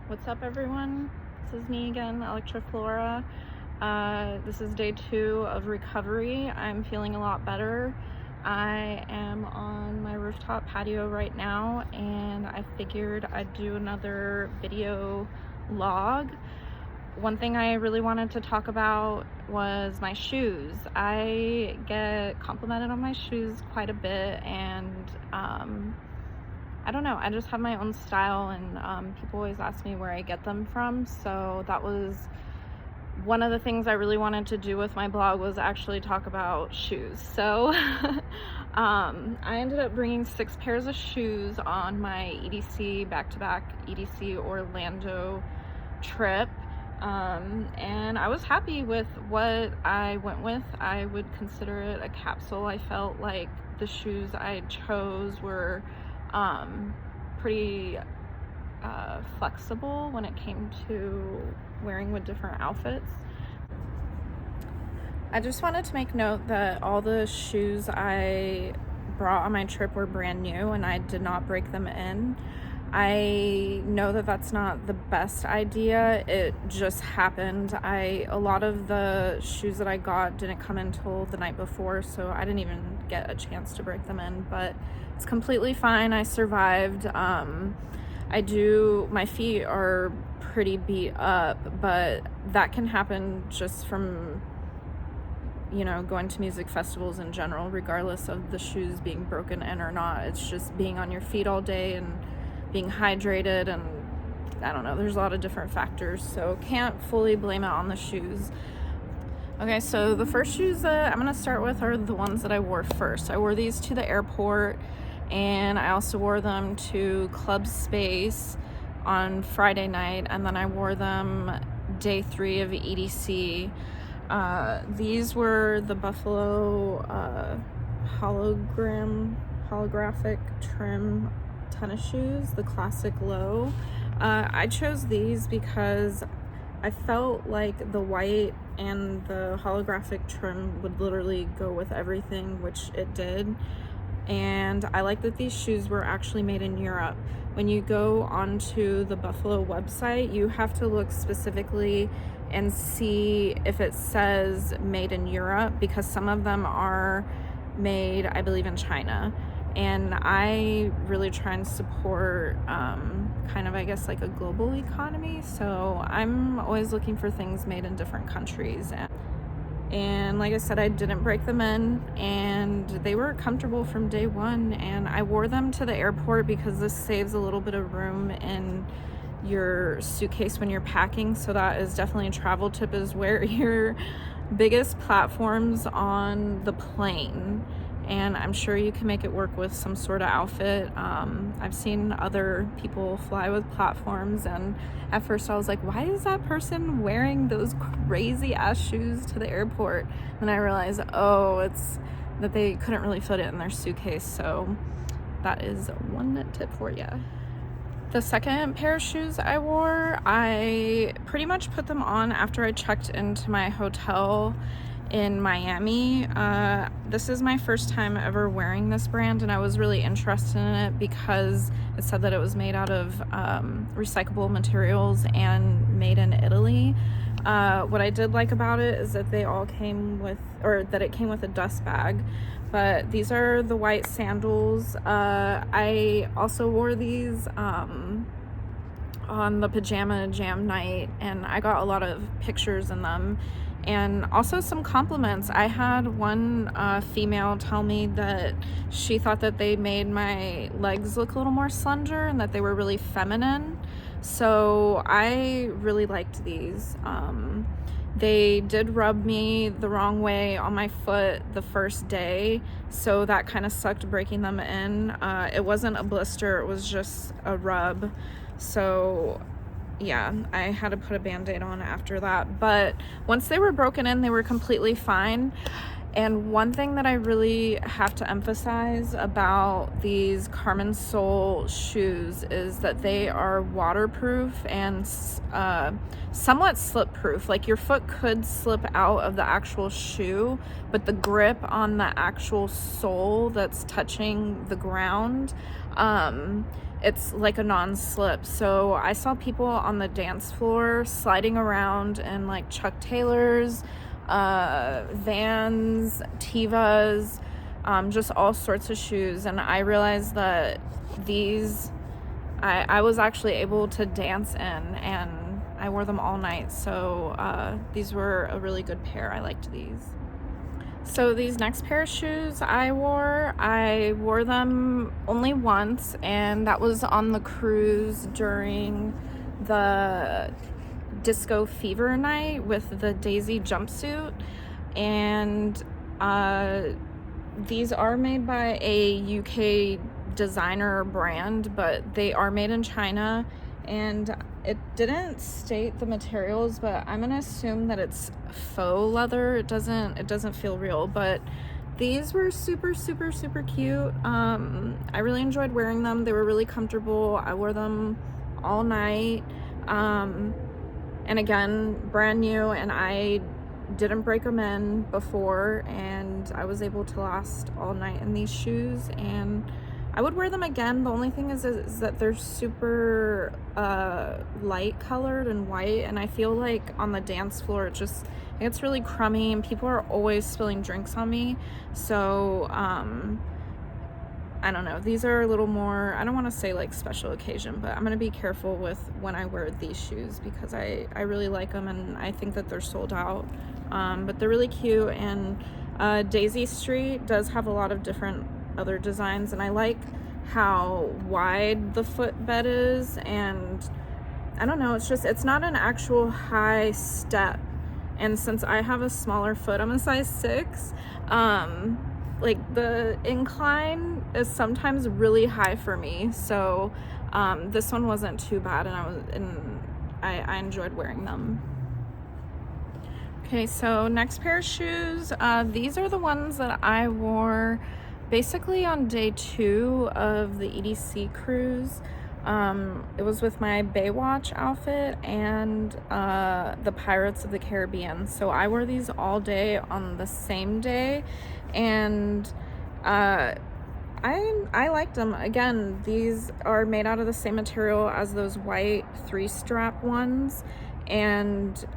What's up, everyone? This is me again, Electroflora. This is day 2 of recovery. I'm feeling a lot better. I am on my rooftop patio right now, and I figured I'd do another video log. One thing I really wanted to talk about was my shoes. I get complimented on my shoes quite a bit, and I don't know, I just have my own style, and people always ask me where I get them from. So that was one of the things I really wanted to do with my blog, was actually talk about shoes. So I ended up bringing 6 pairs of shoes on my EDCea back-to-back EDCorlando trip. And I was happy with what I went with. I would consider it a capsule. I felt like the shoes I chose were pretty flexible when it came to wearing with different outfits. I just wanted to make note that all the shoes I brought on my trip were brand new, and I did not break them in. I know that that's not the best idea. It just happened. A lot of the shoes that I got didn't come in until the night before, so I didn't even get a chance to break them in, but it's completely fine. I survived. My feet are pretty beat up, but that can happen just from, going to music festivals in general, regardless of the shoes being broken in or not. It's just being on your feet all day and being hydrated, and I don't know, there's a lot of different factors, so can't fully blame it on the shoes. Okay, so the first shoes that I'm gonna start with are the ones that I wore first. I wore these to the airport, and I also wore them to Club Space on Friday night, and then I wore them day 3 of EDCea. These were the Buffalo holographic trim tennis shoes, the classic low. I chose these because I felt like the white and the holographic trim would literally go with everything, which it did. And I like that these shoes were actually made in Europe. When you go onto the Buffalo website, you have to look specifically and see if it says made in Europe, because some of them are made, I believe, in China. And I really try and support kind of, I guess, like a global economy. So I'm always looking for things made in different countries. And like I said, I didn't break them in, and they were comfortable from day 1. And I wore them to the airport because this saves a little bit of room in your suitcase when you're packing. So that is definitely a travel tip, is wear your biggest platforms on the plane. And I'm sure you can make it work with some sort of outfit. I've seen other people fly with platforms, and at first I was like, why is that person wearing those crazy ass shoes to the airport? And I realized, oh, it's that they couldn't really fit it in their suitcase. So that is one tip for you. The second pair of shoes I wore, I pretty much put them on after I checked into my hotel in Miami. This is my first time ever wearing this brand, and I was really interested in it because it said that it was made out of recyclable materials and made in Italy. What I did like about it is that they all came with, or that it came with a dust bag. But these are the white sandals. I also wore these on the pajama jam night, and I got a lot of pictures in them. And also some compliments. I had one female tell me that she thought that they made my legs look a little more slender and that they were really feminine. So I really liked these. They did rub me the wrong way on my foot the first day, so that kind of sucked breaking them in. It wasn't a blister, it was just a rub. So yeah, I had to put a band-aid on after that. But once they were broken in, they were completely fine. And one thing that I really have to emphasize about these Carmen sole shoes is that they are waterproof and somewhat slip-proof. Like, your foot could slip out of the actual shoe, but the grip on the actual sole that's touching the ground it's like a non-slip. So I saw people on the dance floor sliding around in like Chuck Taylors, Vans, Tevas, just all sorts of shoes. And I realized that these, I was actually able to dance in, and I wore them all night. So these were a really good pair. I liked these. So these next pair of shoes I wore them only once, and that was on the cruise during the Disco Fever night with the Daisy jumpsuit. And these are made by a UK designer brand, but they are made in China, and it didn't state the materials, but I'm gonna assume that it's faux leather. It doesn't feel real, but these were super cute. I really enjoyed wearing them. They were really comfortable. I wore them all night, and again, brand new, and I didn't break them in before, and I was able to last all night in these shoes, and I would wear them again. The only thing is that they're super light colored and white, and I feel like on the dance floor it gets really crummy, and people are always spilling drinks on me. So I don't know, these are a little more, I don't want to say like special occasion, but I'm gonna be careful with when I wear these shoes, because I really like them, and I think that they're sold out. But they're really cute, and Daisy Street does have a lot of different other designs, and I like how wide the footbed is, and I don't know, it's not an actual high step, and since I have a smaller foot, I'm a size 6, like the incline is sometimes really high for me, so this one wasn't too bad, and I enjoyed wearing them. Okay, so next pair of shoes, these are the ones that I wore basically on day 2 of the EDC cruise. It was with my Baywatch outfit and the Pirates of the Caribbean. So I wore these all day on the same day, and I liked them. Again, these are made out of the same material as those white 3-strap ones, and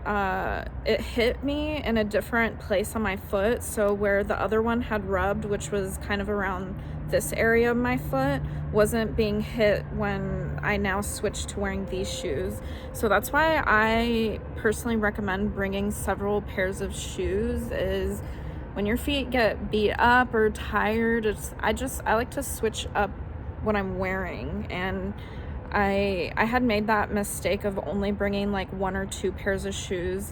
it hit me in a different place on my foot. So where the other one had rubbed, which was kind of around this area of my foot, wasn't being hit when I now switched to wearing these shoes. So that's why I personally recommend bringing several pairs of shoes, is when your feet get beat up or tired, I like to switch up what I'm wearing. And I had made that mistake of only bringing like 1 or 2 pairs of shoes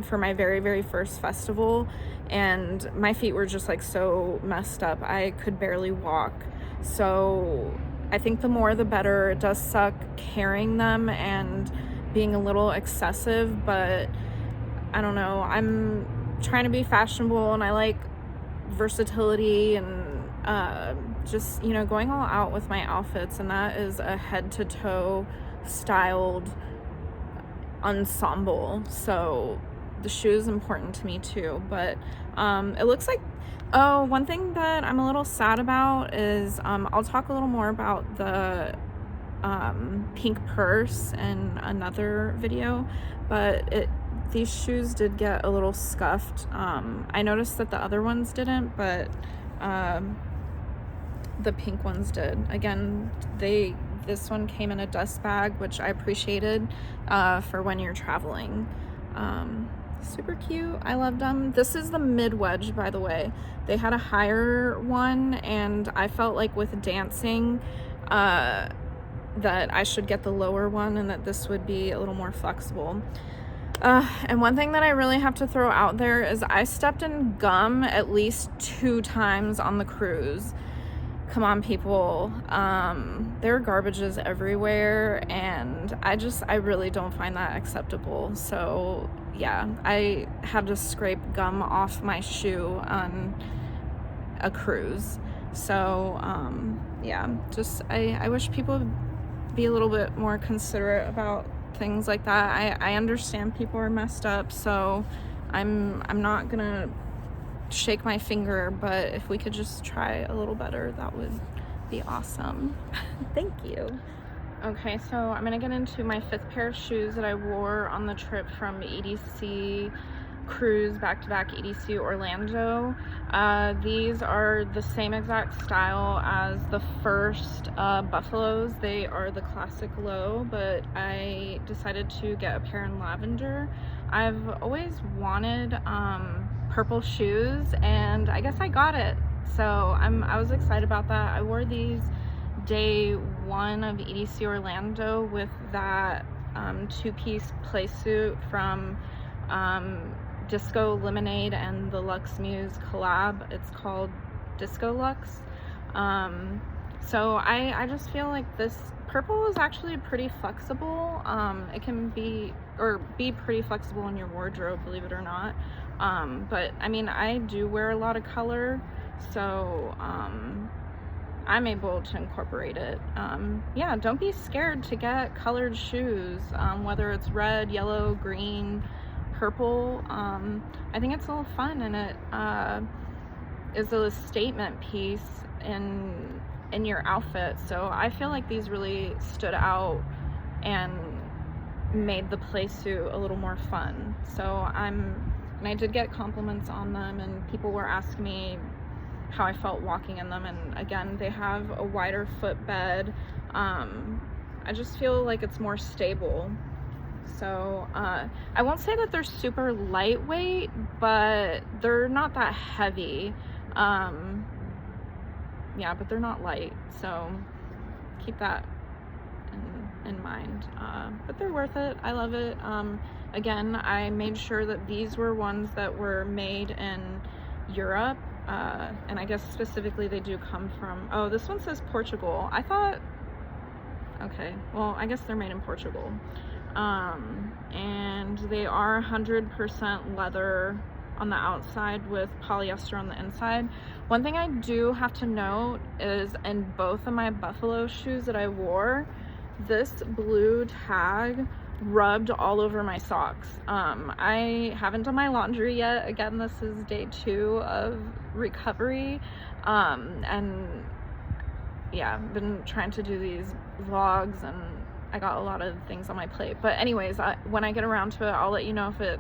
for my very first festival, and my feet were just like so messed up. I could barely walk. So I think the more the better. It does suck carrying them and being a little excessive, but I don't know, I'm trying to be fashionable, and I like versatility, and just, you know, going all out with my outfits, and that is a head-to-toe styled ensemble. So the shoe is important to me too. But it looks like, oh, one thing that I'm a little sad about is I'll talk a little more about the pink purse in another video, but these shoes did get a little scuffed. I noticed that the other ones didn't, but the pink ones did. Again, this one came in a dust bag, which I appreciated for when you're traveling. Super cute. I loved them. This is the mid wedge, by the way. They had a higher one, and I felt like with dancing that I should get the lower one, and that this would be a little more flexible. And one thing that I really have to throw out there is I stepped in gum at least 2 times on the cruise. Come on, people. There are garbages everywhere, and I really don't find that acceptable. So yeah, I had to scrape gum off my shoe on a cruise. So yeah, just I wish people would be a little bit more considerate about things like that. I understand people are messed up, so I'm not gonna shake my finger, but if we could just try a little better, that be awesome. Thank you. Okay, so I'm gonna get into my 5th pair of shoes that I wore on the trip from EDC cruise back-to-back EDCea Orlando. These are the same exact style as the first Buffaloes. They are the classic low, but I decided to get a pair in lavender. I've always wanted purple shoes, and I guess I got it. So I was excited about that. I wore these day 1 of EDCea Orlando with that 2-piece play suit from Disco Lemonade and the Luxe Muse collab. It's called Disco Luxe. So I just feel like this purple is actually pretty flexible. It can be pretty flexible in your wardrobe, believe it or not. But I mean, I do wear a lot of color, so I'm able to incorporate it. Yeah, don't be scared to get colored shoes, whether it's red, yellow, green, purple. I think it's a little fun, and it is a statement piece in your outfit. So I feel like these really stood out and made the play suit a little more fun. So and I did get compliments on them, and people were asking me how I felt walking in them. And again, they have a wider footbed. I just feel like it's more stable. So I won't say that they're super lightweight, but they're not that heavy. Yeah, but they're not light, so keep that in mind. But they're worth it. I love it. Again, I made sure that these were ones that were made in Europe, and I guess specifically they do come from, oh, this one says Portugal. I thought, okay, well, I guess they're made in Portugal. And they are 100% leather on the outside with polyester on the inside. One thing I do have to note is in both of my Buffalo shoes that I wore, this blue tag rubbed all over my socks. I haven't done my laundry yet. Again, this is day 2 of recovery. And yeah, I've been trying to do these vlogs, and I got a lot of things on my plate. But anyways, when I get around to it, I'll let you know if it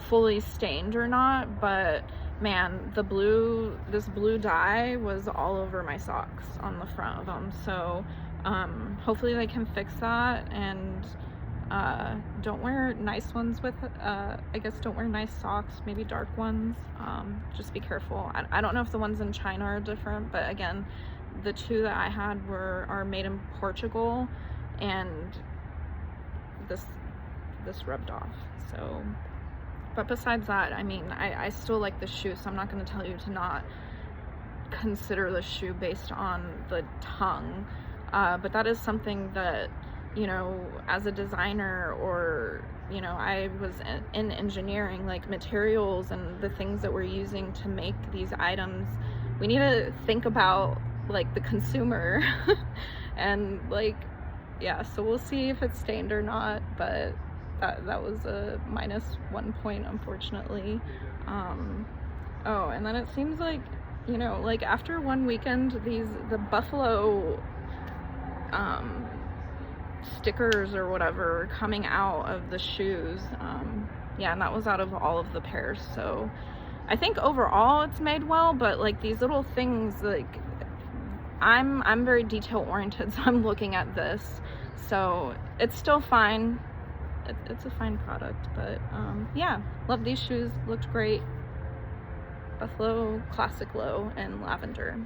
fully stained or not. But man, this blue dye was all over my socks on the front of them. So hopefully they can fix that, and don't wear nice ones with I guess don't wear nice socks, maybe dark ones. Just be careful. I don't know if the ones in China are different, but again, the 2 that I had are made in Portugal, and this rubbed off. So, but besides that, I mean, I still like the shoe, so I'm not going to tell you to not consider the shoe based on the tongue. But that is something that, you know, as a designer, or, you know, I was in engineering, like materials and the things that we're using to make these items, we need to think about like the consumer. And like, yeah, so we'll see if it's stained or not, but that was a -1 point, unfortunately. Oh, and then it seems like, you know, like after one weekend, the Buffalo stickers or whatever coming out of the shoes. Yeah, and that was out of all of the pairs. So I think overall it's made well, but like these little things, like I'm very detail oriented, so I'm looking at this. So it's still fine. It's a fine product, but yeah, love these shoes. Looked great. Buffalo Classic Low and Lavender.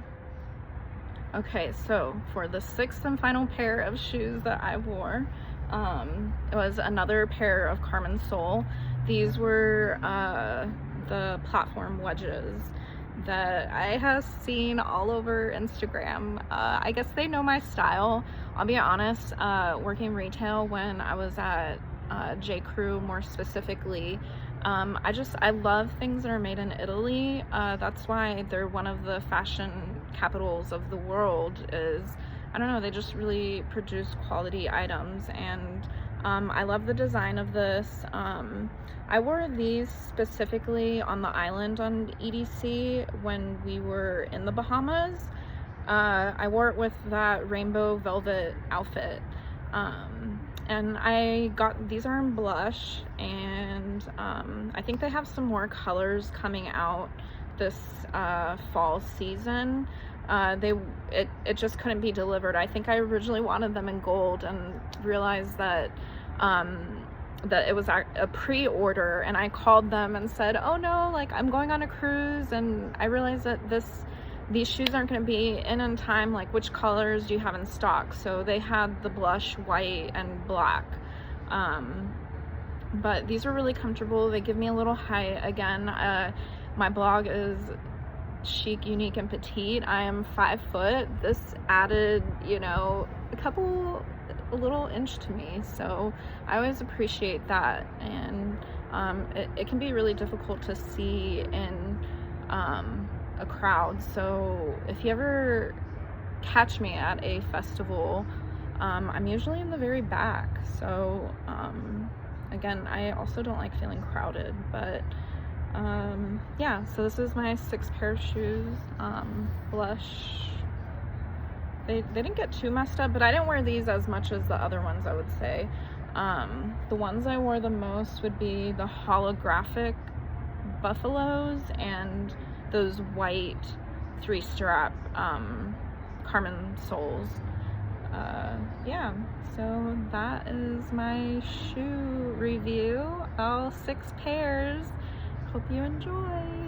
Okay, so for the 6th and final pair of shoes that I wore, it was another pair of Carmen sole. These were the platform wedges that I have seen all over Instagram. I guess they know my style. I'll be honest, working retail when I was at J. Crew more specifically, I love things that are made in Italy. That's why they're one of the fashion capitals of the world. I don't know, they just really produce quality items, and I love the design of this. I wore these specifically on the island on EDC when we were in the Bahamas. I wore it with that rainbow velvet outfit. And I got, these are in blush, and I think they have some more colors coming out this fall season. It just couldn't be delivered. I think I originally wanted them in gold and realized that that it was a pre-order, and I called them and said, oh no, like I'm going on a cruise, and I realized that these shoes aren't going to be in time, like which colors do you have in stock? So they had the blush white and black, but these are really comfortable. They give me a little height. Again, my blog is chic, unique, and petite. I am 5 foot. This added, you know, a little inch to me, so I always appreciate that. And it can be really difficult to see in a crowd, so if you ever catch me at a festival, I'm usually in the very back. So again, I also don't like feeling crowded, but yeah, so this is my 6 pair of shoes. Blush, they didn't get too messed up, but I didn't wear these as much as the other ones, I would say. The ones I wore the most would be the holographic buffaloes and those white 3-strap Carmen soles. Yeah, so that is my shoe review, all 6 pairs. Hope you enjoy.